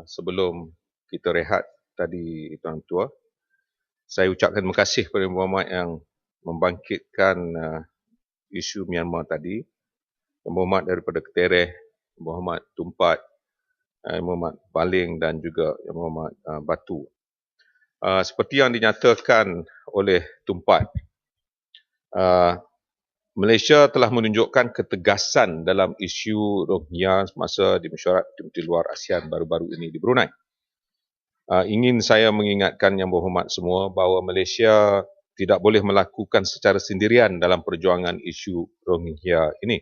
Sebelum kita rehat tadi, Tuan Ketua, saya ucapkan terima kasih kepada Muhammad yang membangkitkan isu Myanmar tadi. Muhammad daripada Ketereh, Muhammad Tumpat, Muhammad Baling dan juga Muhammad Batu. Seperti yang dinyatakan oleh Tumpat, Malaysia telah menunjukkan ketegasan dalam isu Rohingya semasa di mesyuarat Menteri Luar ASEAN baru-baru ini di Brunei. Ingin saya mengingatkan Yang Berhormat semua bahawa Malaysia tidak boleh melakukan secara sendirian dalam perjuangan isu Rohingya ini.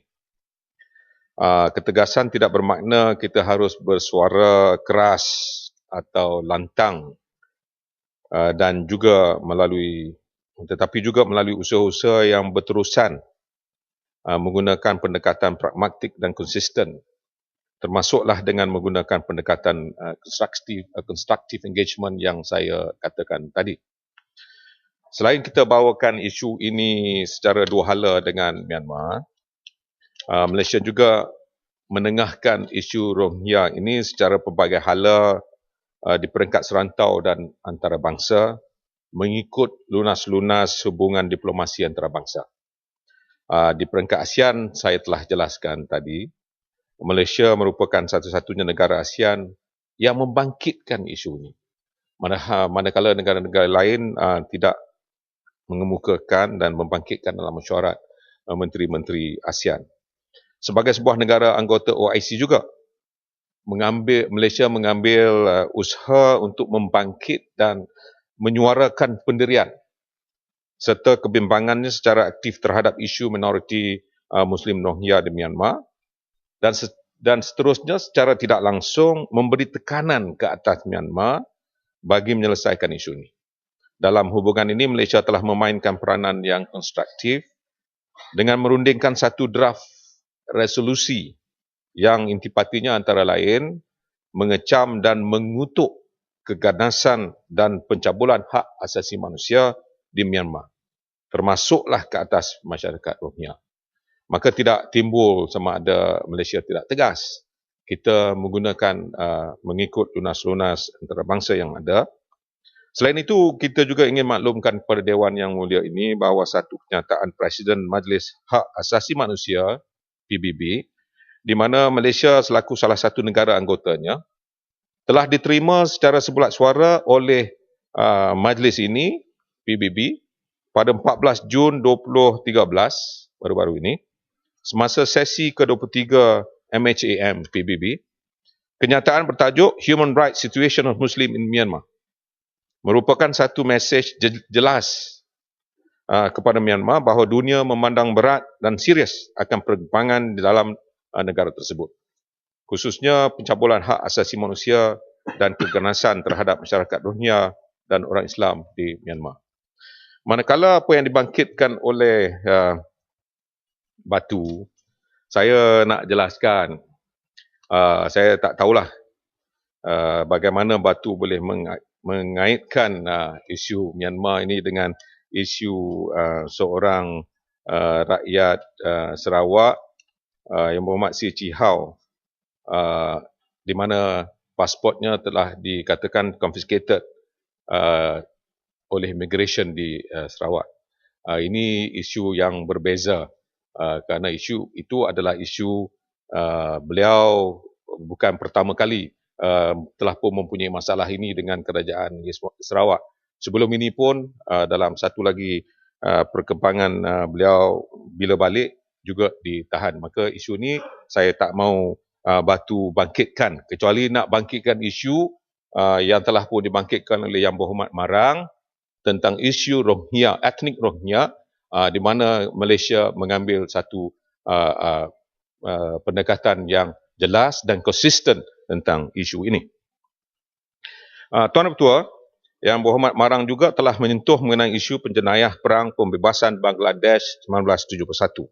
Ketegasan tidak bermakna kita harus bersuara keras atau lantang dan juga tetapi juga melalui usaha-usaha yang berterusan menggunakan pendekatan pragmatik dan konsisten, termasuklah dengan menggunakan pendekatan constructive engagement yang saya katakan tadi. Selain kita bawakan isu ini secara dua hala dengan Myanmar, Malaysia juga menengahkan isu Rohingya ini secara pelbagai hala di peringkat serantau dan antarabangsa mengikut lunas-lunas hubungan diplomasi antarabangsa. Di peringkat ASEAN, saya telah jelaskan tadi, Malaysia merupakan satu-satunya negara ASEAN yang membangkitkan isu ini. Manakala negara-negara lain tidak mengemukakan dan membangkitkan dalam mesyuarat menteri-menteri ASEAN. Sebagai sebuah negara anggota OIC juga, Malaysia mengambil usaha untuk membangkit dan menyuarakan pendirian serta kebimbangannya secara aktif terhadap isu minoriti Muslim Rohingya di Myanmar dan seterusnya secara tidak langsung memberi tekanan ke atas Myanmar bagi menyelesaikan isu ini. Dalam hubungan ini, Malaysia telah memainkan peranan yang konstruktif dengan merundingkan satu draft resolusi yang intipatinya antara lain mengecam dan mengutuk keganasan dan pencabulan hak asasi manusia di Myanmar, termasuklah ke atas masyarakat Rohingya. Maka tidak timbul sama ada Malaysia tidak tegas. Kita menggunakan mengikut lunas-lunas antarabangsa yang ada. Selain itu, kita juga ingin maklumkan kepada Dewan Yang Mulia ini bahawa satu kenyataan Presiden Majlis Hak Asasi Manusia PBB, di mana Malaysia selaku salah satu negara anggotanya telah diterima secara sebulat suara oleh majlis ini PBB pada 14 Jun 2013 baru-baru ini semasa sesi ke-23 MHAM PBB. Kenyataan bertajuk Human Rights Situation of Muslim in Myanmar merupakan satu mesej jelas kepada Myanmar bahawa dunia memandang berat dan serius akan perkembangan di dalam negara tersebut, khususnya pencabulan hak asasi manusia dan keganasan terhadap masyarakat Rohingya dan orang Islam di Myanmar. Manakala apa yang dibangkitkan oleh Batu, saya nak jelaskan, saya tak tahulah bagaimana Batu boleh mengaitkan isu Myanmar ini dengan isu seorang rakyat Sarawak yang berhormat Si Chihau, di mana pasportnya telah dikatakan confiscated oleh immigration di Sarawak. Ini isu yang berbeza kerana isu itu adalah isu beliau bukan pertama kali telah pun mempunyai masalah ini dengan kerajaan Sarawak. Sebelum ini pun dalam satu lagi perkembangan beliau bila balik juga ditahan. Maka isu ini saya tak mau Batu bangkitkan, kecuali nak bangkitkan isu yang telah pun dibangkitkan oleh Yang Berhormat Marang tentang isu Rohingya, etnik Rohingya, di mana Malaysia mengambil satu pendekatan yang jelas dan konsisten tentang isu ini. Tuan Ketua, Yang Berhormat Marang juga telah menyentuh mengenai isu penjenayah perang pembebasan Bangladesh 1971.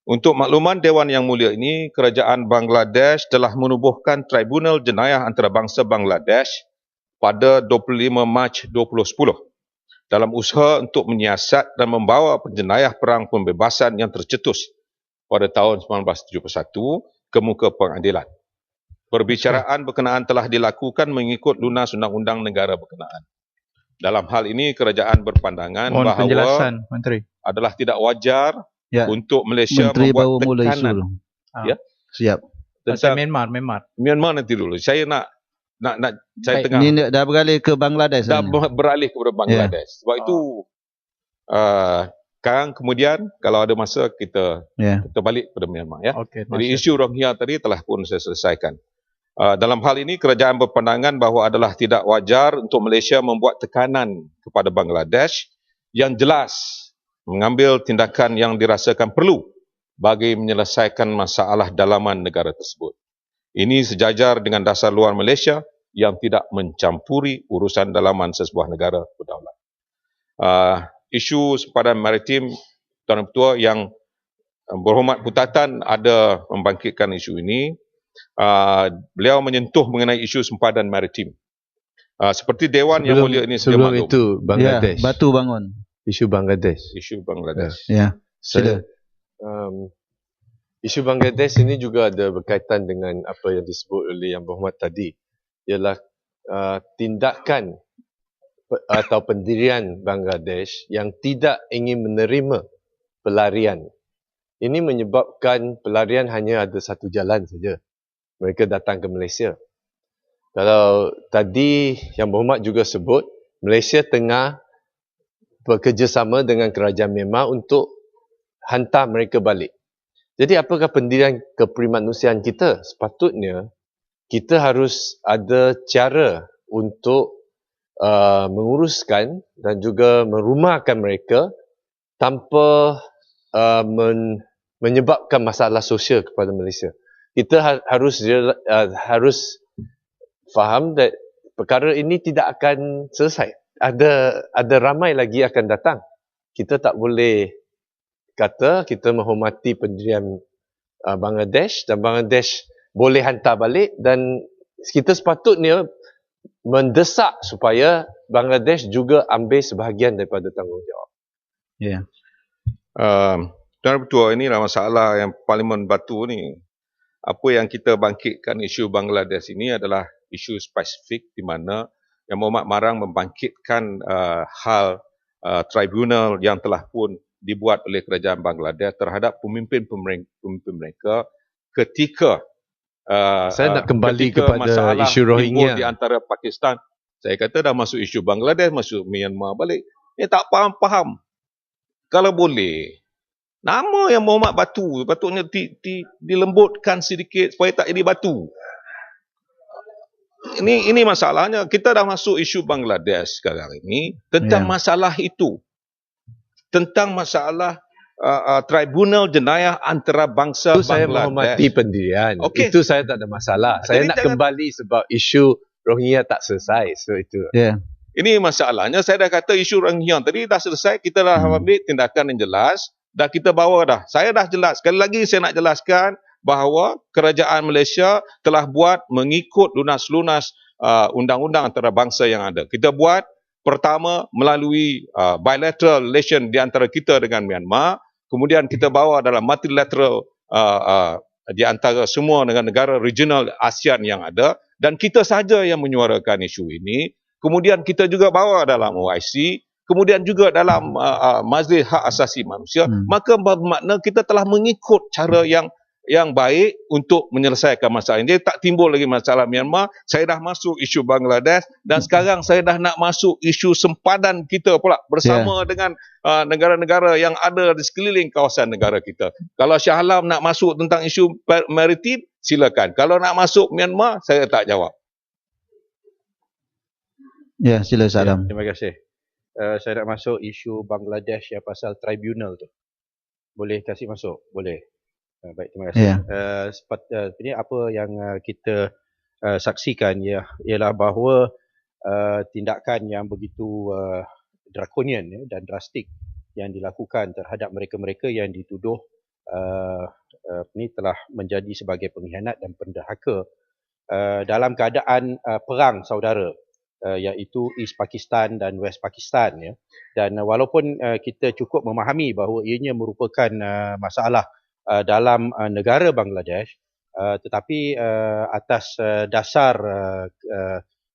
Untuk makluman Dewan Yang Mulia ini, Kerajaan Bangladesh telah menubuhkan Tribunal Jenayah Antarabangsa Bangladesh pada 25 Mac 2010 dalam usaha untuk menyiasat dan membawa penjenayah perang pembebasan yang tercetus pada tahun 1971 ke muka pengadilan. Perbicaraan berkenaan telah dilakukan mengikut lunas undang-undang negara berkenaan. Dalam hal ini, kerajaan berpandangan Mohon bahawa penjelasan, Menteri. adalah tidak wajar Ya, untuk Malaysia Menteri membuat baru mula isu tekanan. tu. Ya. Siap. Pasal Tentang Myanmar. Myanmar nanti dulu. Saya nak saya Baik. tengah Ini dah beralih ke Bangladesh. dah sebenarnya. beralih kepada Bangladesh. Sebab itu sekarang kemudian kalau ada masa kita balik kepada Myanmar, ya. Okey, Jadi isu Rohingya tadi telah pun saya selesaikan. Dalam hal ini kerajaan berpandangan bahawa adalah tidak wajar untuk Malaysia membuat tekanan kepada Bangladesh yang jelas mengambil tindakan yang dirasakan perlu bagi menyelesaikan masalah dalaman negara tersebut. Ini sejajar dengan dasar luar Malaysia yang tidak mencampuri urusan dalaman sesebuah negara berdaulat. Isu sempadan maritim, Tuan Ketua, yang berhormat Putatan ada membangkitkan isu ini. Beliau menyentuh mengenai isu sempadan maritim. Seperti Dewan Yang Mulia ini sedia sebelum maklum. itu Bangladesh. Ya, Batu bangun. Isu Bangladesh. Isu Bangladesh. Ya, Saya, sila. isu Bangladesh ini juga ada berkaitan dengan apa yang disebut oleh Yang Berhormat tadi, ialah tindakan atau pendirian Bangladesh yang tidak ingin menerima pelarian. Ini menyebabkan pelarian hanya ada satu jalan saja. Mereka datang ke Malaysia. Kalau tadi Yang Berhormat juga sebut, Malaysia tengah bekerjasama dengan kerajaan Myanmar untuk hantar mereka balik. Jadi apakah pendirian keprimanusiaan kita? Sepatutnya kita harus ada cara untuk menguruskan dan juga merumahkan mereka tanpa menyebabkan masalah sosial kepada Malaysia. Kita harus faham that perkara ini tidak akan selesai. Ada ramai lagi akan datang. Kita tak boleh kata kita menghormati pendirian Bangladesh dan Bangladesh boleh hantar balik, dan kita sepatutnya mendesak supaya Bangladesh juga ambil sebahagian daripada tanggungjawab. Ya. Tuan Ketua, inilah masalah yang Parlimen Batu ni. Apa yang kita bangkitkan isu Bangladesh ini adalah isu spesifik di mana Yang Berhormat Marang membangkitkan hal tribunal yang telah pun dibuat oleh kerajaan Bangladesh terhadap pemimpin mereka ketika Saya nak kembali ketika kepada masalah isu Rohingya. timbul di antara Pakistan. Saya kata dah masuk isu Bangladesh, masuk Myanmar balik. Ni tak faham-faham. Kalau boleh, nama Yang Berhormat Batu patutnya dilembutkan sedikit supaya tak jadi batu. Ini masalahnya. Kita dah masuk isu Bangladesh sekarang ini tentang masalah itu. Tentang masalah tribunal jenayah antarabangsa Itu saya Bangladesh. menghormati pendirian. Okey. Itu saya tak ada masalah. Saya Jadi nak jangan- kembali sebab isu Rohingya tak selesai. So itu. Ya. Ini masalahnya. Saya dah kata isu Rohingya tadi dah selesai. Kita dah ambil tindakan yang jelas. Dah kita bawa dah. Saya dah jelas. Sekali lagi saya nak jelaskan bahawa kerajaan Malaysia telah buat mengikut lunas-lunas undang-undang antarabangsa yang ada. Kita buat pertama melalui bilateral relation di antara kita dengan Myanmar. Kemudian kita bawa dalam multilateral di antara semua negara regional ASEAN yang ada. Dan kita sahaja yang menyuarakan isu ini. Kemudian kita juga bawa dalam OIC. Kemudian juga dalam Majlis Hak Asasi Manusia. Maka bermakna kita telah mengikut cara yang baik untuk menyelesaikan masalah ini. Jadi tak timbul lagi masalah Myanmar. Saya dah masuk isu Bangladesh dan sekarang saya dah nak masuk isu sempadan kita pula bersama dengan negara-negara yang ada di sekeliling kawasan negara kita. Kalau Shah Alam nak masuk tentang isu maritim, silakan. Kalau nak masuk Myanmar, saya tak jawab. Ya, sila Sadam. Terima kasih. Saya nak masuk isu Bangladesh yang pasal tribunal tu. Boleh kasih masuk? Boleh. Baik, terima kasih. Ini apa yang kita saksikan ialah bahawa tindakan yang begitu drakonian dan drastik yang dilakukan terhadap mereka-mereka yang dituduh telah menjadi sebagai pengkhianat dan pendahaka dalam keadaan perang saudara, iaitu East Pakistan dan West Pakistan. Dan walaupun kita cukup memahami bahawa ianya merupakan masalah dalam negara Bangladesh, Tetapi atas dasar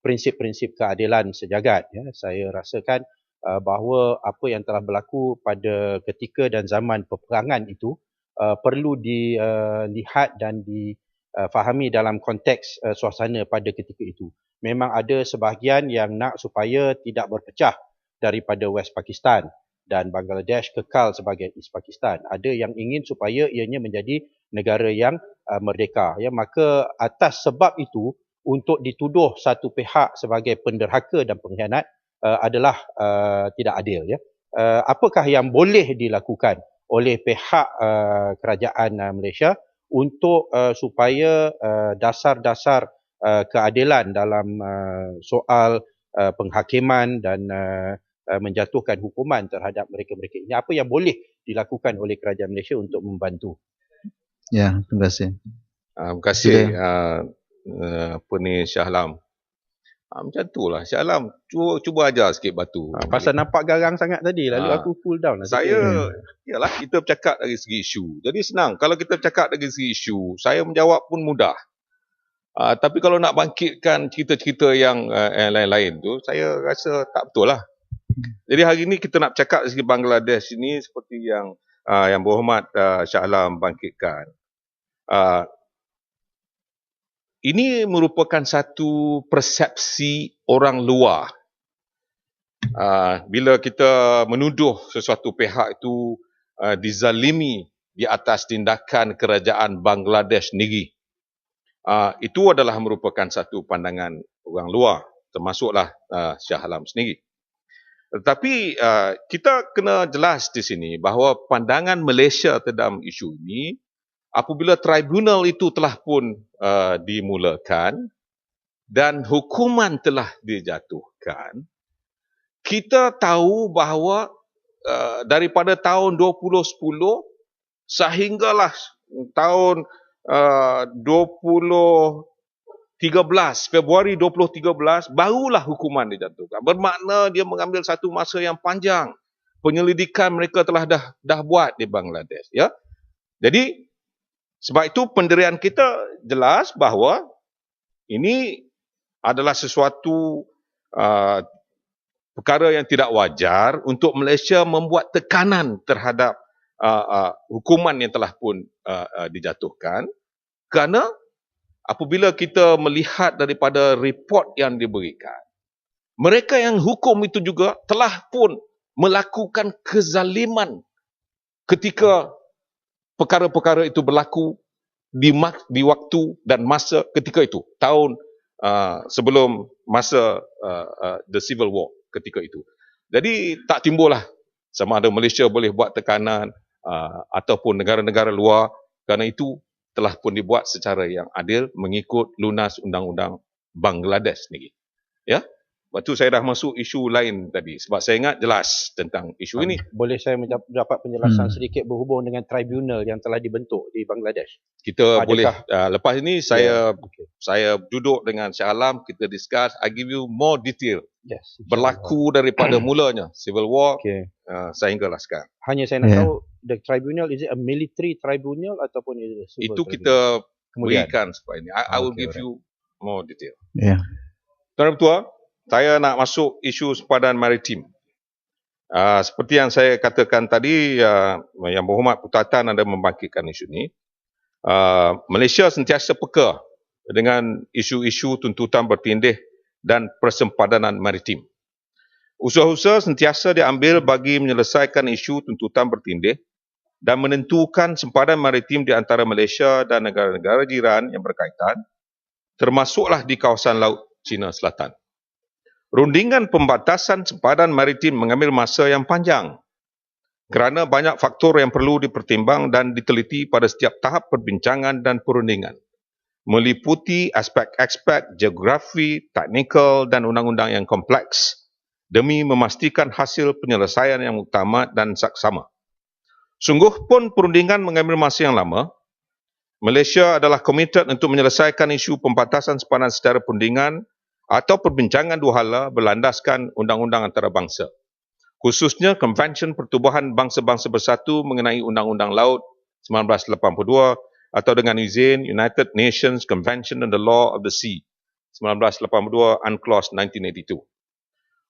prinsip-prinsip keadilan sejagat, ya, saya rasakan bahawa apa yang telah berlaku pada ketika dan zaman peperangan itu perlu dilihat dan difahami dalam konteks suasana pada ketika itu. Memang ada sebahagian yang nak supaya tidak berpecah daripada West Pakistan dan Bangladesh kekal sebagai East Pakistan. Ada yang ingin supaya ianya menjadi negara yang merdeka. Ya, maka atas sebab itu, untuk dituduh satu pihak sebagai penderhaka dan pengkhianat adalah tidak adil. Ya. Apakah yang boleh dilakukan oleh pihak kerajaan Malaysia untuk supaya dasar-dasar keadilan dalam soal penghakiman dan menjatuhkan hukuman terhadap mereka-mereka ini. Apa yang boleh dilakukan oleh kerajaan Malaysia untuk membantu? Ya, terima kasih. Terima kasih Syah Alam. Macam itulah Syah Alam, cuba ajar sikit batu. Pasal nampak garang sangat tadi, lalu aku cool down lah. Yalah, kita bercakap dari segi isu. Jadi senang, kalau kita bercakap dari segi isu, saya menjawab pun mudah. Tapi kalau nak bangkitkan cerita-cerita yang lain-lain tu, saya rasa tak betul lah. Jadi hari ini kita nak bercakap dari segi Bangladesh ini seperti yang berhormat Syah Alam bangkitkan. Ini merupakan satu persepsi orang luar. Bila kita menuduh sesuatu pihak itu dizalimi di atas tindakan kerajaan Bangladesh sendiri, itu adalah merupakan satu pandangan orang luar, termasuklah Syah Alam sendiri. Tetapi kita kena jelas di sini bahawa pandangan Malaysia tentang isu ini, apabila tribunal itu telah pun dimulakan dan hukuman telah dijatuhkan, kita tahu bahawa daripada tahun 2010 sehinggalah tahun Februari 2013 barulah hukuman dijatuhkan. Bermakna dia mengambil satu masa yang panjang. Penyelidikan mereka telah dah buat di Bangladesh, ya. Jadi sebab itu pendirian kita jelas bahawa ini adalah sesuatu perkara yang tidak wajar untuk Malaysia membuat tekanan terhadap hukuman yang telah pun dijatuhkan, kerana apabila kita melihat daripada report yang diberikan, mereka yang hukum itu juga telah pun melakukan kezaliman ketika perkara-perkara itu berlaku di waktu dan masa ketika itu, tahun sebelum masa the Civil War ketika itu. Jadi tak timbullah sama ada Malaysia boleh buat tekanan ataupun negara-negara luar, kerana itu telah pun dibuat secara yang adil mengikut lunas undang-undang Bangladesh sendiri. Ya. Lepas tu saya dah masuk isu lain tadi sebab saya ingat jelas tentang isu ini. Boleh saya mendapat penjelasan sedikit berhubung dengan tribunal yang telah dibentuk di Bangladesh? Kita boleh lepas ini saya duduk dengan Syah Alam, kita discuss, I give you more detail. Yes, berlaku daripada mulanya Civil War sehinggalah sekarang. Hanya saya nak tahu, the tribunal, is it a military tribunal ataupun is it a civil itu tribunal? Kita berikan supaya ini. I will give you more detail. Tuan-tuan Ketua, saya nak masuk isu sempadan maritim. Seperti yang saya katakan tadi, yang berhormat Putatan anda membangkitkan isu ini. Malaysia sentiasa peka dengan isu-isu tuntutan bertindih dan persempadanan maritim. Usaha-usaha sentiasa diambil bagi menyelesaikan isu tuntutan bertindih dan menentukan sempadan maritim di antara Malaysia dan negara-negara jiran yang berkaitan, termasuklah di kawasan Laut Cina Selatan. Rundingan pembatasan sempadan maritim mengambil masa yang panjang kerana banyak faktor yang perlu dipertimbang dan diteliti pada setiap tahap perbincangan dan perundingan, meliputi aspek-aspek geografi, teknikal dan undang-undang yang kompleks demi memastikan hasil penyelesaian yang muktamad dan saksama. Sungguh pun perundingan mengambil masa yang lama. Malaysia adalah komited untuk menyelesaikan isu pembatasan sempadan secara perundingan atau perbincangan dua hala berlandaskan undang-undang antarabangsa, khususnya Konvensyen Pertubuhan Bangsa-Bangsa Bersatu mengenai Undang-Undang Laut 1982 atau dengan izin United Nations Convention on the Law of the Sea 1982 UNCLOS 1982.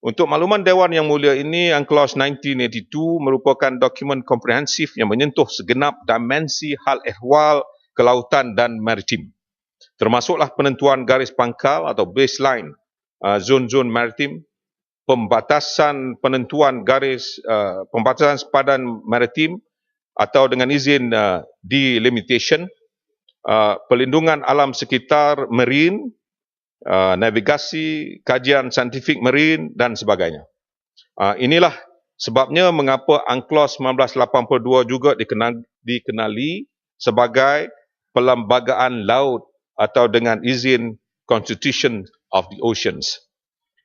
Untuk makluman Dewan Yang Mulia ini, UNCLOS 1982 merupakan dokumen komprehensif yang menyentuh segenap dimensi hal ehwal kelautan dan maritim, termasuklah penentuan garis pangkal atau baseline zon-zon maritim, pembatasan penentuan garis pembatasan sepadan maritim atau dengan izin delimitation, pelindungan alam sekitar marine, navigasi, kajian saintifik marine dan sebagainya. Inilah sebabnya mengapa UNCLOS 1982 juga dikenali sebagai Perlembagaan Laut atau dengan izin Constitution of the Oceans.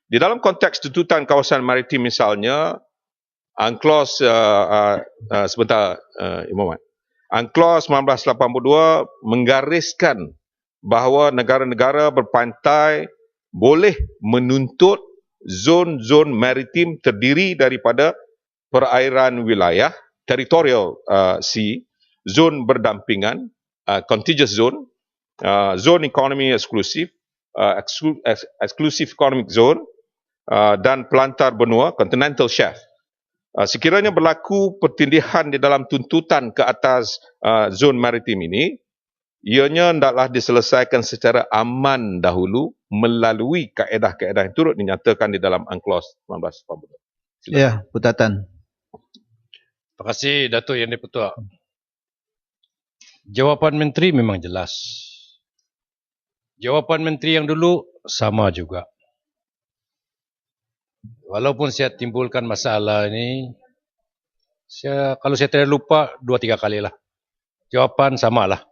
Di dalam konteks tuntutan kawasan maritim misalnya, UNCLOS sebentar Imam Mat. UNCLOS 1982 menggariskan bahawa negara-negara berpantai boleh menuntut zon-zon maritim terdiri daripada perairan wilayah, territorial sea, zon berdampingan, contiguous zone, zone economy eksklusif, exclusive economic zone dan pelantar benua, continental shelf. Sekiranya berlaku pertindihan di dalam tuntutan ke atas zon maritim ini, ianya hendaklah diselesaikan secara aman dahulu melalui kaedah-kaedah yang turut dinyatakan di dalam UNCLOS 1982. Ya, Putatan. Terima kasih Datuk Yang di-Pertua. Jawapan Menteri memang jelas. Jawapan Menteri yang dulu sama juga. Walaupun saya timbulkan masalah ini, kalau saya tidak lupa 2-3 kali lah. Jawapan samalah.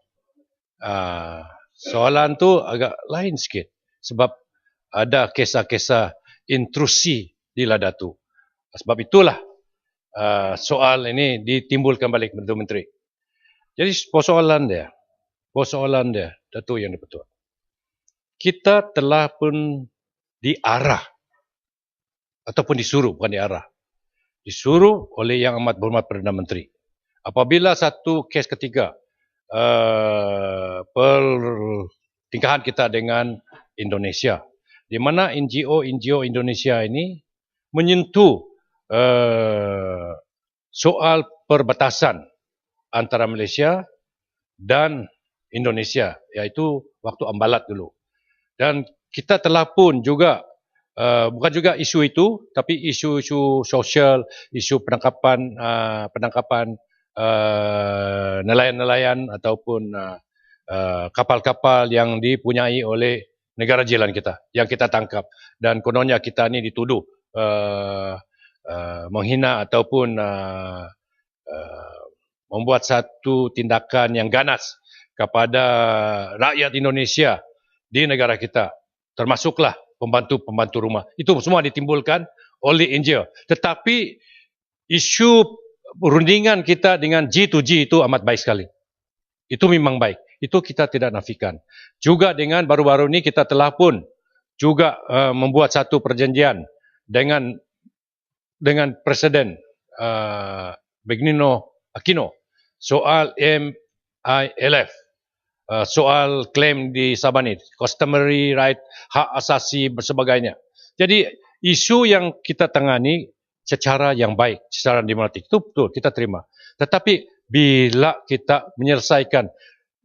Soalan tu agak lain sikit. Sebab ada kisah-kisah intrusi di Ladatu. Sebab itulah soal ini ditimbulkan balik Menteri Menteri. Jadi persoalan dia, Datuk Yang di-Pertua. Kita telah pun diarah ataupun disuruh, bukan diarah. Disuruh oleh Yang Amat Berhormat Perdana Menteri. Apabila satu kes ketiga pertingkahan kita dengan Indonesia, di mana NGO Indonesia ini menyentuh soal perbatasan antara Malaysia dan Indonesia, iaitu waktu Ambalat dulu. Dan kita telah pun juga, bukan juga isu itu, tapi isu-isu sosial, isu penangkapan nelayan-nelayan ataupun kapal-kapal yang dipunyai oleh negara jiran kita, yang kita tangkap. Dan kononnya kita ni dituduh menghina ataupun membuat satu tindakan yang ganas kepada rakyat Indonesia di negara kita, termasuklah pembantu-pembantu rumah. Itu semua ditimbulkan oleh NGO. Tetapi isu perundingan kita dengan G2G itu amat baik sekali. Itu memang baik. Itu kita tidak nafikan. Juga dengan baru-baru ini kita telah pun juga membuat satu perjanjian dengan Presiden Benigno Aquino soal MILF, soal klaim di Sabah ni, customary right, hak asasi dan sebagainya. Jadi isu yang kita tangani secara yang baik, secara demokratik, itu betul kita terima. Tetapi bila kita menyelesaikan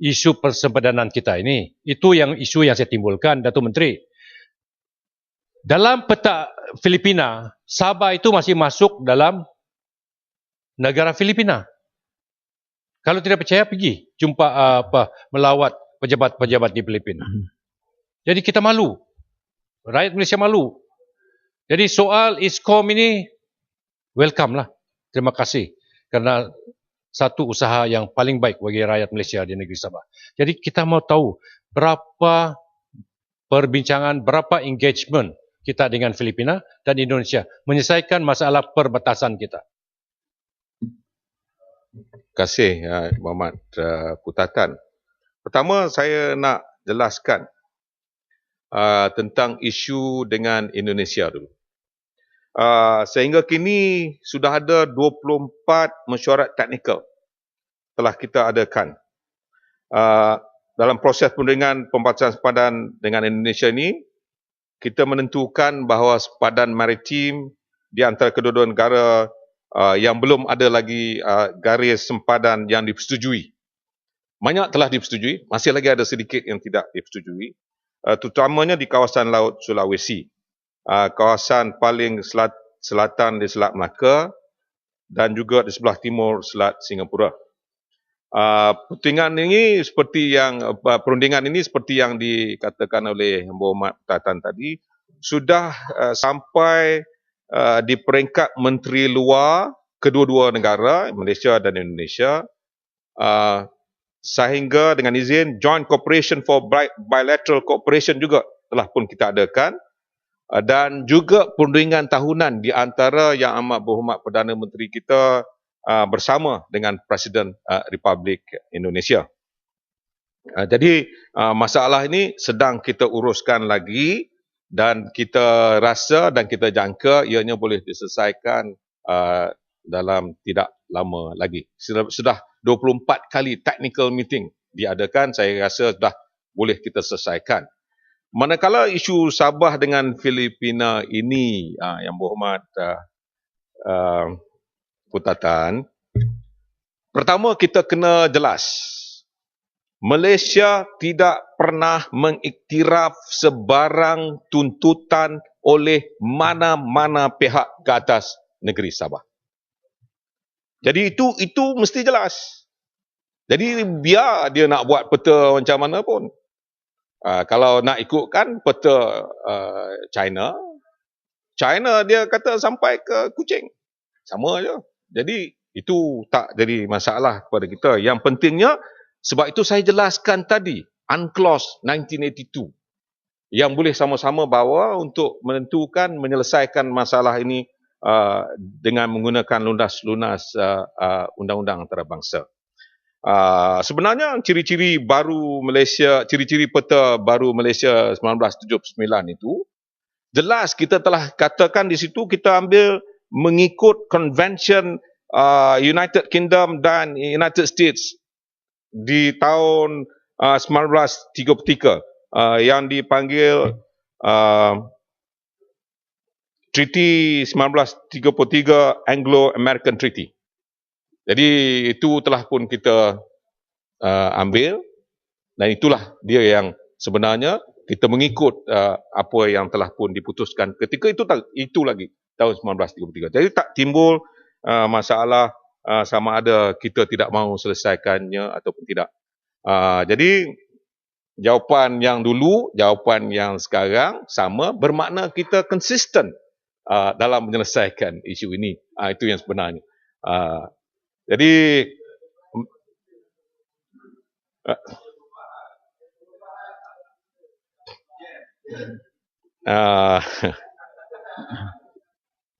isu persempadan kita ini, itu yang isu yang saya timbulkan, Datuk Menteri. Dalam peta Filipina, Sabah itu masih masuk dalam negara Filipina. Kalau tidak percaya, pergi jumpa melawat pejabat-pejabat di Filipina. Jadi kita malu. Rakyat Malaysia malu. Jadi soal ISKOM ini, welcome lah. Terima kasih. Karena satu usaha yang paling baik bagi rakyat Malaysia di negeri Sabah. Jadi kita mau tahu berapa perbincangan, berapa engagement kita dengan Filipina dan Indonesia menyelesaikan masalah perbatasan kita. Terima kasih Muhammad Putatan. Pertama saya nak jelaskan tentang isu dengan Indonesia dulu. Sehingga kini sudah ada 24 mesyuarat teknikal telah kita adakan. dalam proses perundingan pembatasan sempadan dengan Indonesia ini, kita menentukan bahawa sempadan maritim di antara kedua-dua negara yang belum ada lagi garis sempadan yang dipersetujui. Banyak telah dipersetujui, masih lagi ada sedikit yang tidak dipersetujui, terutamanya di kawasan Laut Sulawesi, kawasan paling selatan di Selat Melaka dan juga di sebelah timur Selat Singapura. Perundingan ini seperti yang dikatakan oleh Yang Berhormat Tan tadi, sudah sampai di peringkat Menteri Luar kedua-dua negara, Malaysia dan Indonesia, sehingga dengan izin Joint Cooperation for Bilateral Cooperation juga telah pun kita adakan, dan juga perundingan tahunan di antara Yang Amat Berhormat Perdana Menteri kita bersama dengan Presiden Republik Indonesia. Jadi masalah ini sedang kita uruskan lagi dan kita rasa dan kita jangka ianya boleh diselesaikan dalam tidak lama lagi. Sudah 24 kali technical meeting diadakan, saya rasa sudah boleh kita selesaikan. Manakala isu Sabah dengan Filipina ini, Yang Berhormat Putatan, pertama kita kena jelas, Malaysia tidak pernah mengiktiraf sebarang tuntutan oleh mana-mana pihak ke atas negeri Sabah. Jadi itu mesti jelas. Jadi biar dia nak buat peta macam mana pun. Kalau nak ikutkan peta China dia kata sampai ke Kuching. Sama je. Jadi itu tak jadi masalah kepada kita. Yang pentingnya, sebab itu saya jelaskan tadi, UNCLOS 1982 yang boleh sama-sama bawa untuk menentukan, menyelesaikan masalah ini dengan menggunakan lunas-lunas undang-undang antarabangsa. Sebenarnya ciri-ciri baru Malaysia, ciri-ciri peta baru Malaysia 1979 itu, jelas kita telah katakan di situ kita ambil mengikut Convention United Kingdom dan United States di tahun 1933 yang dipanggil Treaty 1933 Anglo-American Treaty. Jadi itu telah pun kita ambil dan itulah dia yang sebenarnya kita mengikut apa yang telah pun diputuskan ketika itu lagi tahun 1933. Jadi tak timbul masalah sama ada kita tidak mahu selesaikannya ataupun tidak. Jadi jawapan yang dulu, jawapan yang sekarang sama, bermakna kita konsisten dalam menyelesaikan isu ini. Itu yang sebenarnya. Jadi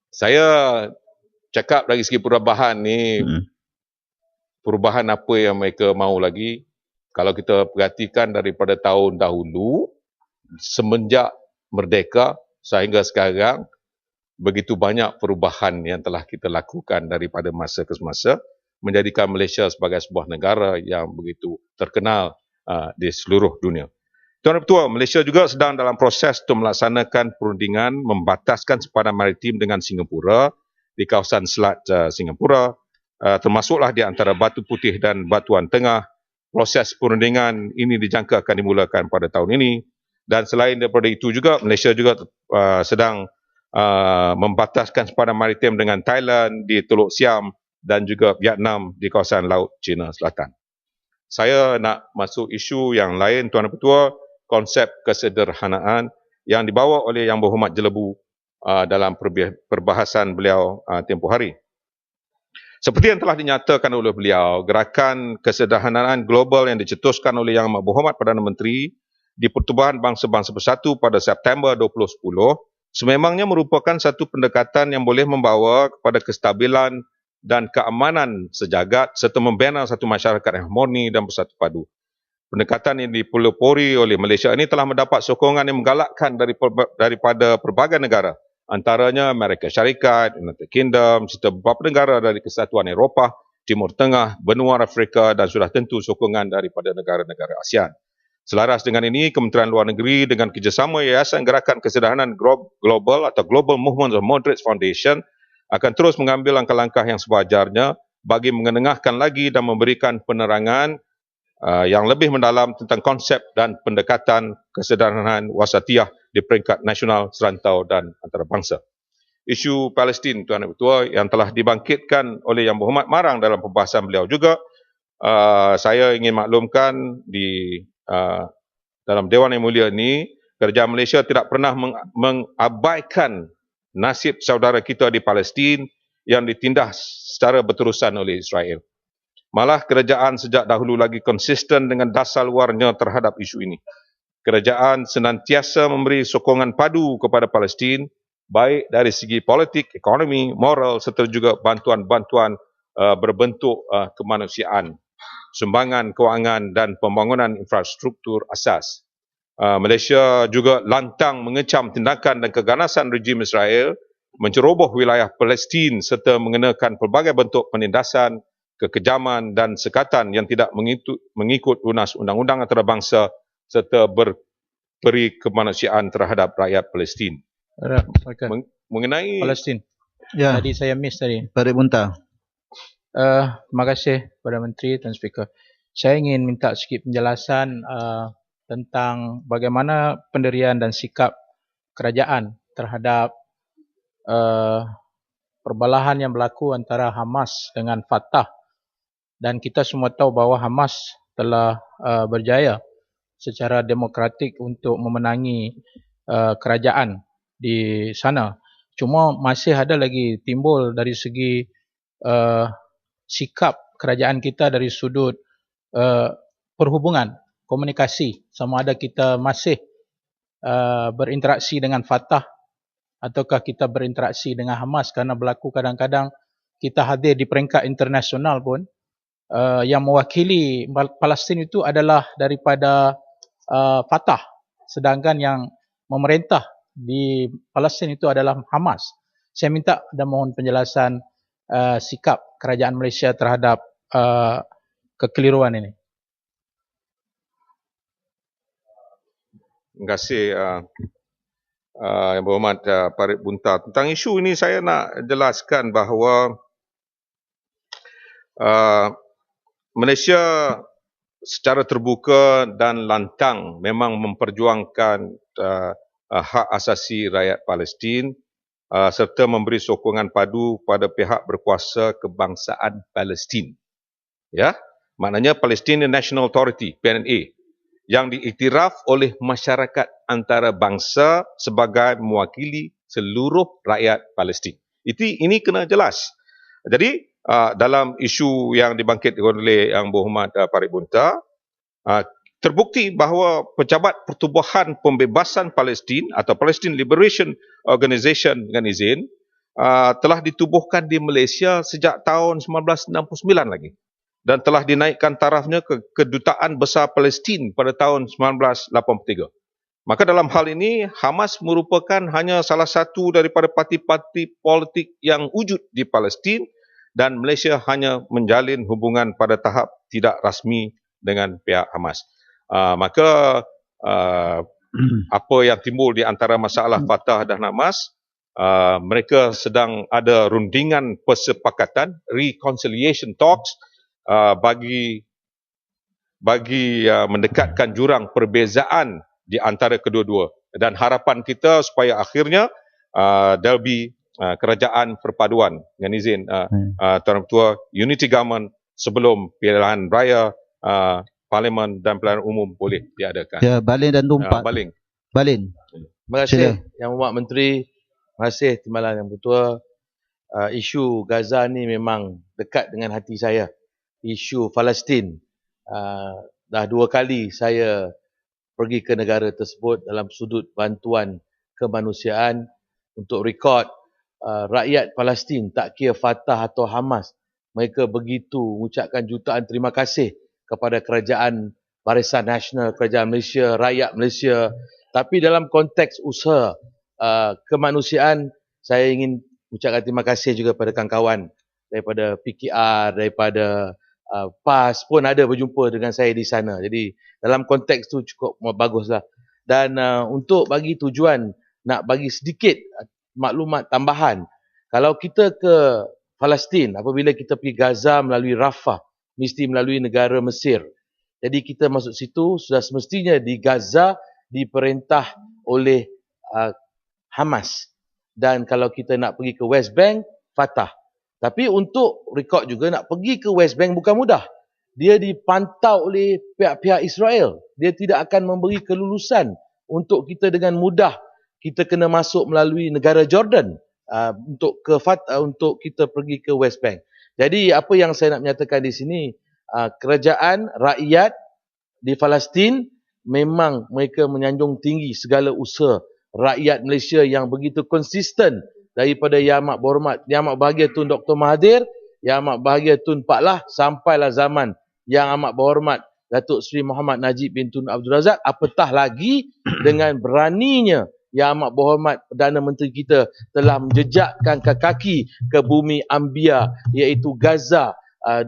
saya cakap dari segi perubahan ni, perubahan apa yang mereka mahu lagi. Kalau kita perhatikan daripada tahun dahulu, semenjak merdeka sehingga sekarang, begitu banyak perubahan yang telah kita lakukan daripada masa ke semasa, menjadikan Malaysia sebagai sebuah negara yang begitu terkenal di seluruh dunia. Tuan Ketua, Malaysia juga sedang dalam proses untuk melaksanakan perundingan membataskan sempadan maritim dengan Singapura di kawasan Selat Singapura, termasuklah di antara Batu Putih dan Batuan Tengah. Proses perundingan ini dijangka akan dimulakan pada tahun ini. Dan selain daripada itu juga, Malaysia juga sedang membataskan sempadan maritim dengan Thailand di Teluk Siam dan juga Vietnam di kawasan Laut Cina Selatan. Saya nak masuk isu yang lain, Tuan Ketua, konsep kesederhanaan yang dibawa oleh Yang Berhormat Jelebu dalam perbahasan beliau tempoh hari. Seperti yang telah dinyatakan oleh beliau, gerakan kesederhanaan global yang dicetuskan oleh Yang Berhormat Perdana Menteri di Pertubuhan Bangsa-Bangsa Bersatu pada September 2010 sememangnya merupakan satu pendekatan yang boleh membawa kepada kestabilan dan keamanan sejagat serta membina satu masyarakat yang harmoni dan bersatu padu. Pendekatan yang dipelopori oleh Malaysia ini telah mendapat sokongan yang menggalakkan daripada pelbagai negara, antaranya Amerika Syarikat, United Kingdom serta beberapa negara dari Kesatuan Eropah Timur Tengah, benua Afrika dan sudah tentu sokongan daripada negara-negara ASEAN. Selaras dengan ini, Kementerian Luar Negeri dengan kerjasama Yayasan Gerakan Kesederhanaan Global atau Global Movement of Moderates Foundation akan terus mengambil langkah-langkah yang sewajarnya bagi mengenengahkan lagi dan memberikan penerangan yang lebih mendalam tentang konsep dan pendekatan kesederhanaan wasatiyah di peringkat nasional, serantau dan antarabangsa. Isu Palestin, Tuan Ketua, yang telah dibangkitkan oleh Yang Berhormat Marang dalam pembahasan beliau juga, saya ingin maklumkan dalam Dewan Yang Mulia ini, Kerajaan Malaysia tidak pernah mengabaikan nasib saudara kita di Palestin yang ditindas secara berterusan oleh Israel. Malah kerajaan sejak dahulu lagi konsisten dengan dasar luarnya terhadap isu ini. Kerajaan senantiasa memberi sokongan padu kepada Palestin, baik dari segi politik, ekonomi, moral serta juga bantuan-bantuan berbentuk kemanusiaan, sumbangan kewangan dan pembangunan infrastruktur asas. Malaysia juga lantang mengecam tindakan dan keganasan rejim Israel menceroboh wilayah Palestin serta mengenakan pelbagai bentuk penindasan, kekejaman dan sekatan yang tidak mengikut lunas undang-undang antarabangsa serta berperi kemanusiaan terhadap rakyat Palestin. Mengenai Palestin. Ya, Tadi saya miss tadi. Parit Bunta. Terima kasih kepada Menteri dan Speaker. Saya ingin minta sikit penjelasan tentang bagaimana pendirian dan sikap kerajaan terhadap perbalahan yang berlaku antara Hamas dengan Fatah. Dan kita semua tahu bahawa Hamas telah berjaya secara demokratik untuk memenangi kerajaan di sana. Cuma masih ada lagi timbul dari segi sikap kerajaan kita dari sudut perhubungan, komunikasi. Sama ada kita masih berinteraksi dengan Fatah ataukah kita berinteraksi dengan Hamas, kerana berlaku kadang-kadang kita hadir di peringkat internasional pun yang mewakili Palestin itu adalah daripada Fatah, sedangkan yang memerintah di Palestin itu adalah Hamas. Saya minta dan mohon penjelasan sikap kerajaan Malaysia terhadap kekeliruan ini. Terima kasih Yang Berhormat Parit Bunta. Tentang isu ini saya nak jelaskan bahawa Malaysia secara terbuka dan lantang memang memperjuangkan hak asasi rakyat Palestin serta memberi sokongan padu pada pihak berkuasa kebangsaan Palestin. Ya, maknanya Palestinian National Authority, PNA, yang diiktiraf oleh masyarakat antarabangsa sebagai mewakili seluruh rakyat Palestin. Ini kena jelas. Jadi dalam isu yang dibangkitkan oleh Yang Berhormat Parit Bunta, terbukti bahawa Pejabat Pertubuhan Pembebasan Palestin atau Palestine Liberation Organisation dengan izin telah ditubuhkan di Malaysia sejak tahun 1969 lagi dan telah dinaikkan tarafnya ke Kedutaan Besar Palestin pada tahun 1983. Maka dalam hal ini, Hamas merupakan hanya salah satu daripada parti-parti politik yang wujud di Palestin dan Malaysia hanya menjalin hubungan pada tahap tidak rasmi dengan pihak Hamas. Maka apa yang timbul di antara masalah Fatah dan Hamas, mereka sedang ada rundingan persepakatan, reconciliation talks, bagi mendekatkan jurang perbezaan di antara kedua-dua. Dan harapan kita supaya akhirnya there'll be kerajaan perpaduan dengan izin Tuan Ketua, unity government sebelum pilihan raya, parlimen dan pilihan umum boleh diadakan. Ya, Balin dan Tumpat. Balin. Terima kasih Yang Berhormat Menteri. Terima kasih Timbalan Yang Bertua. Isu Gaza ni memang dekat dengan hati saya. Isu Palestin. Dah 2 kali saya pergi ke negara tersebut dalam sudut bantuan kemanusiaan untuk rekod rakyat Palestin, tak kira Fatah atau Hamas, mereka begitu mengucapkan jutaan terima kasih kepada kerajaan Barisan Nasional, kerajaan Malaysia, rakyat Malaysia. Tapi dalam konteks usaha kemanusiaan, saya ingin ucapkan terima kasih juga kepada kawan-kawan daripada PKR, daripada PAS pun ada berjumpa dengan saya di sana. Jadi dalam konteks tu cukup baguslah. Dan untuk bagi tujuan nak bagi sedikit maklumat tambahan, kalau kita ke Palestin, apabila kita pergi Gaza melalui Rafah, mesti melalui negara Mesir. Jadi kita masuk situ sudah semestinya di Gaza diperintah oleh Hamas. Dan kalau kita nak pergi ke West Bank, Fatah. Tapi untuk rekod juga nak pergi ke West Bank bukan mudah. Dia dipantau oleh pihak-pihak Israel. Dia tidak akan memberi kelulusan untuk kita dengan mudah. Kita kena masuk melalui negara Jordan untuk kita pergi ke West Bank. Jadi apa yang saya nak menyatakan di sini, kerajaan rakyat di Palestin memang mereka menyanjung tinggi segala usaha rakyat Malaysia yang begitu konsisten daripada Yang Amat Berhormat Yang Amat Bahagia Tun Dr. Mahathir, Yang Amat Bahagia Tun Pak Lah, sampailah zaman Yang Amat Berhormat Datuk Seri Muhammad Najib bin Tun Abdul Razak, apatah lagi dengan beraninya Yang Amat Berhormat Perdana Menteri kita telah menjejakkan kaki ke bumi Ambia, iaitu Gaza.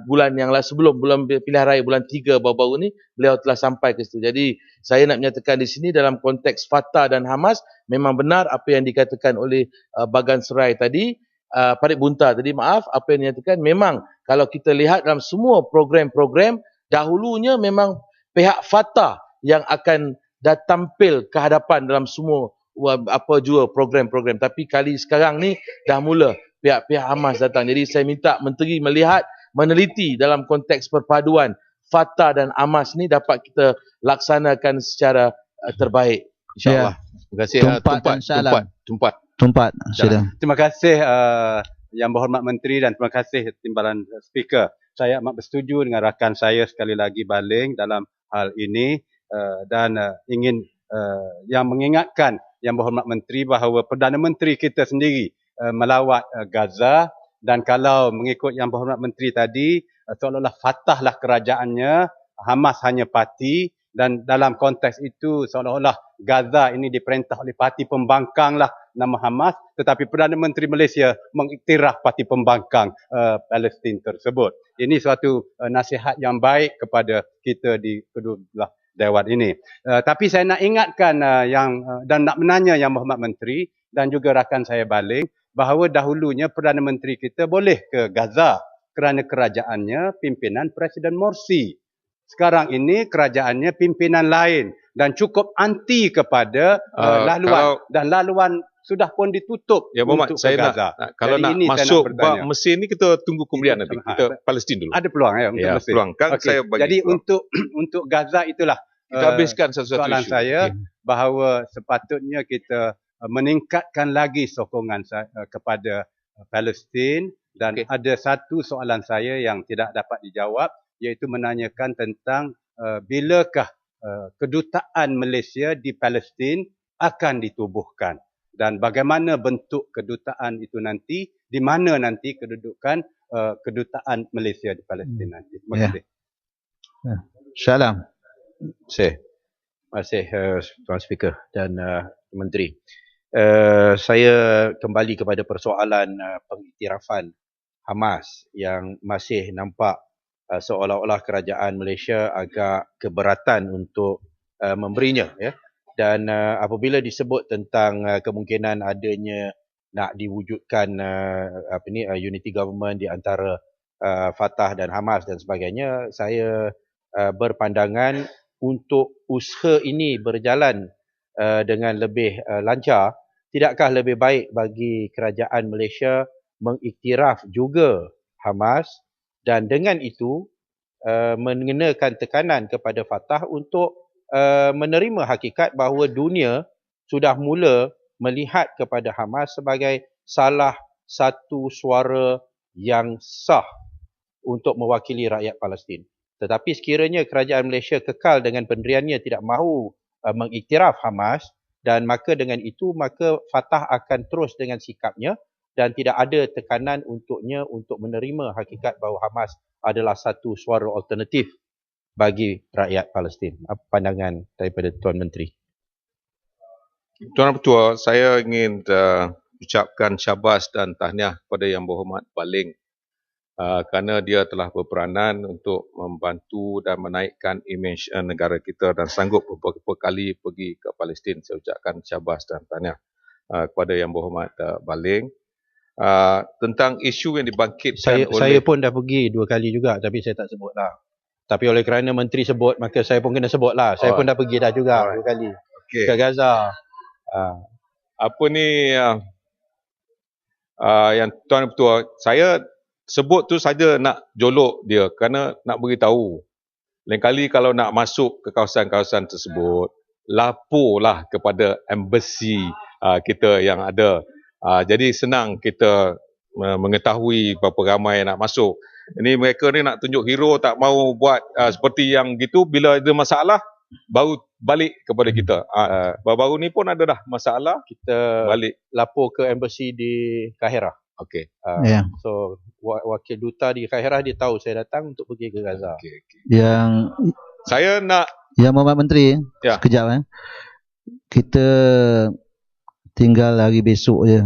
Bulan yang sebelum bulan pilihan raya bulan 3 baru-baru ni beliau telah sampai ke situ. Jadi saya nak menyatakan di sini dalam konteks Fatah dan Hamas, memang benar apa yang dikatakan oleh Bagan Serai tadi, Parit Bunta tadi, maaf, apa yang dinyatakan. Memang kalau kita lihat dalam semua program-program, dahulunya memang pihak Fatah yang akan tampil ke hadapan dalam semua apa jua program-program. Tapi kali sekarang ni dah mula pihak-pihak Hamas datang. Jadi saya minta Menteri melihat, meneliti dalam konteks perpaduan Fatah dan Hamas ni dapat kita laksanakan secara terbaik, insya-Allah. Terima kasih. Tumpat. Sudah. Terima kasih Yang Berhormat Menteri dan terima kasih Timbalan Speaker. Saya amat bersetuju dengan rakan saya sekali lagi Baling dalam hal ini dan ingin yang mengingatkan Yang Berhormat Menteri bahawa Perdana Menteri kita sendiri melawat Gaza. Dan kalau mengikut Yang Berhormat Menteri tadi, seolah-olah Fatah lah kerajaannya, Hamas hanya parti, dan dalam konteks itu seolah-olah Gaza ini diperintah oleh parti pembangkang lah nama Hamas, tetapi Perdana Menteri Malaysia mengiktiraf parti pembangkang Palestin tersebut. Ini suatu nasihat yang baik kepada kita di kedua belah dewan ini. Tapi saya nak ingatkan dan nak menanya Yang Berhormat Menteri dan juga rakan saya Baling, bahawa dahulunya Perdana Menteri kita boleh ke Gaza kerana kerajaannya pimpinan Presiden Morsi. Sekarang ini kerajaannya pimpinan lain dan cukup anti kepada laluan. Dan laluan sudah pun ditutup ya, untuk saya ke Gaza. Kalau nak masuk bab Mesir ni kita tunggu kemudian nanti. Kita Palestin dulu. Ada peluang ya untuk Mesir. Peluang. Kan saya bagi jadi peluang. untuk Gaza itulah kita habiskan satu-satu soalan isu. saya bahawa sepatutnya kita meningkatkan lagi sokongan kepada Palestin dan ada satu soalan saya yang tidak dapat dijawab, iaitu menanyakan tentang bilakah kedutaan Malaysia di Palestin akan ditubuhkan dan bagaimana bentuk kedutaan itu nanti, di mana nanti kedudukan kedutaan Malaysia di Palestin nanti. Terima kasih. Shalom. Terima kasih Tuan Speaker dan Menteri. Saya kembali kepada persoalan pengiktirafan Hamas yang masih nampak seolah-olah kerajaan Malaysia agak keberatan untuk memberinya, ya. Dan apabila disebut tentang kemungkinan adanya nak diwujudkan unity government di antara Fatah dan Hamas dan sebagainya, saya berpandangan untuk usaha ini berjalan dengan lebih lancar, tidakkah lebih baik bagi kerajaan Malaysia mengiktiraf juga Hamas dan dengan itu mengenakan tekanan kepada Fatah untuk menerima hakikat bahawa dunia sudah mula melihat kepada Hamas sebagai salah satu suara yang sah untuk mewakili rakyat Palestin. Tetapi sekiranya kerajaan Malaysia kekal dengan pendiriannya tidak mahu mengiktiraf Hamas, dan maka dengan itu maka Fatah akan terus dengan sikapnya dan tidak ada tekanan untuknya untuk menerima hakikat bahawa Hamas adalah satu suara alternatif bagi rakyat Palestin. Apa pandangan daripada Tuan Menteri? Tuan Ketua, saya ingin ucapkan syabas dan tahniah kepada Yang Berhormat Baling kerana dia telah berperanan untuk membantu dan menaikkan imej negara kita dan sanggup beberapa kali pergi ke Palestin. Saya ucapkan syabas dan tahniah kepada Yang Berhormat Baling. Tentang isu yang dibangkitkan Saya pun dah pergi 2 kali juga, tapi saya tak sebut lah. Tapi oleh kerana menteri sebut, maka saya pun kena sebut lah. Saya pun dah pergi dah juga 2 kali ke Gaza. Apa ni yang Tuan Ketua, saya sebut tu saja nak jolok dia kerana nak beritahu. Lain kali kalau nak masuk ke kawasan-kawasan tersebut, laporlah kepada embassy kita yang ada. Jadi senang kita mengetahui berapa ramai nak masuk. Ini mereka ni nak tunjuk hero, tak mau buat seperti yang gitu. Bila ada masalah, baru balik kepada kita. Baru-baru ni pun ada dah masalah, kita balik lapor ke embassy di Kahirah. Okey. So wakil duta di Kahirah dia tahu saya datang untuk pergi ke Gaza. Yang saya nak Muhammad Menteri, sekejap kita tinggal hari besok je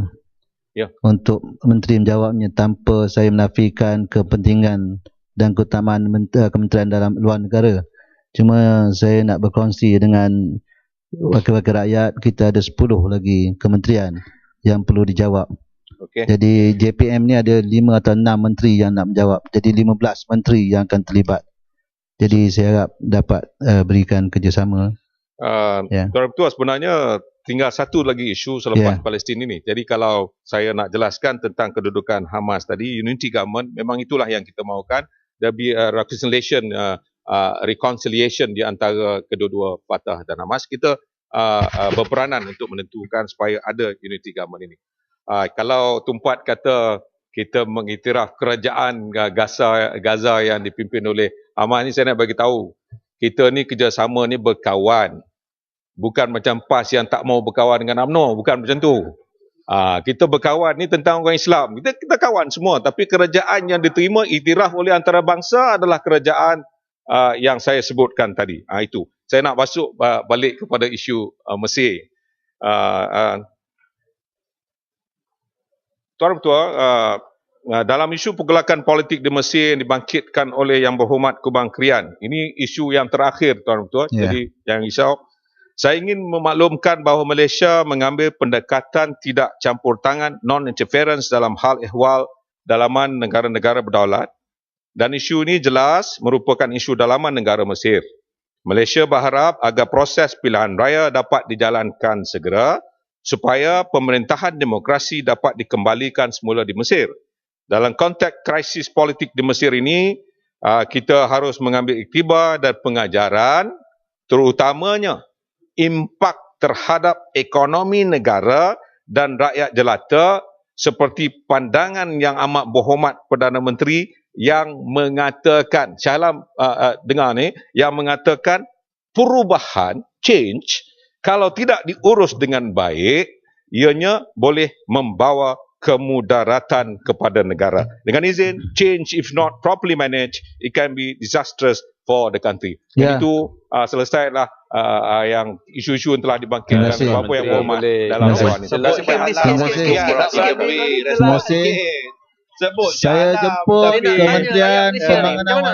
untuk Menteri menjawabnya, tanpa saya menafikan kepentingan dan keutamaan Kementerian Dalam Luar Negara. Cuma saya nak berkongsi dengan wakil-wakil rakyat, kita ada 10 lagi kementerian yang perlu dijawab. Jadi JPM ni ada 5 atau 6 menteri yang nak menjawab. Jadi 15 menteri yang akan terlibat. Jadi saya harap dapat berikan kerjasama. Tuan Ketua, sebenarnya tinggal satu lagi isu selepas Palestin ini. Jadi kalau saya nak jelaskan tentang kedudukan Hamas tadi, unity government, memang itulah yang kita mahukan. There be a reconciliation di antara kedua-dua Fatah dan Hamas. Kita berperanan untuk menentukan supaya ada unity government ini. Kalau Tumpat kata kita mengiktiraf kerajaan Gaza yang dipimpin oleh Hamas ni, saya nak bagi tahu, kita ni kerjasama ni berkawan. Bukan macam PAS yang tak mau berkawan dengan UMNO, bukan macam tu. Kita berkawan ni tentang orang Islam. Kita kawan semua, tapi kerajaan yang diterima iktiraf oleh antarabangsa adalah kerajaan yang saya sebutkan tadi. Itu. Saya nak masuk balik kepada isu Mesir. Tuan Ketua, dalam isu pergolakan politik di Mesir yang dibangkitkan oleh Yang Berhormat Kubang Krian, ini isu yang terakhir, Tuan Ketua. Jadi jangan risau. Saya ingin memaklumkan bahawa Malaysia mengambil pendekatan tidak campur tangan, non-interference dalam hal ehwal dalaman negara-negara berdaulat. Dan isu ini jelas merupakan isu dalaman negara Mesir. Malaysia berharap agar proses pilihan raya dapat dijalankan segera supaya pemerintahan demokrasi dapat dikembalikan semula di Mesir. Dalam konteks krisis politik di Mesir ini, kita harus mengambil iktibar dan pengajaran, terutamanya impak terhadap ekonomi negara dan rakyat jelata, seperti pandangan yang amat berhormat Perdana Menteri yang mengatakan, Syahlam dengar ni, yang mengatakan perubahan, change, kalau tidak diurus dengan baik, ianya boleh membawa kemudaratan kepada negara. Dengan izin, change if not properly managed, it can be disastrous for the country. Itu selesailah yang isu-isu yang telah dibangkitkan apa yang berhormat dalam dewan ini. Terima kasih. Saya jemput Kementerian Pembangunan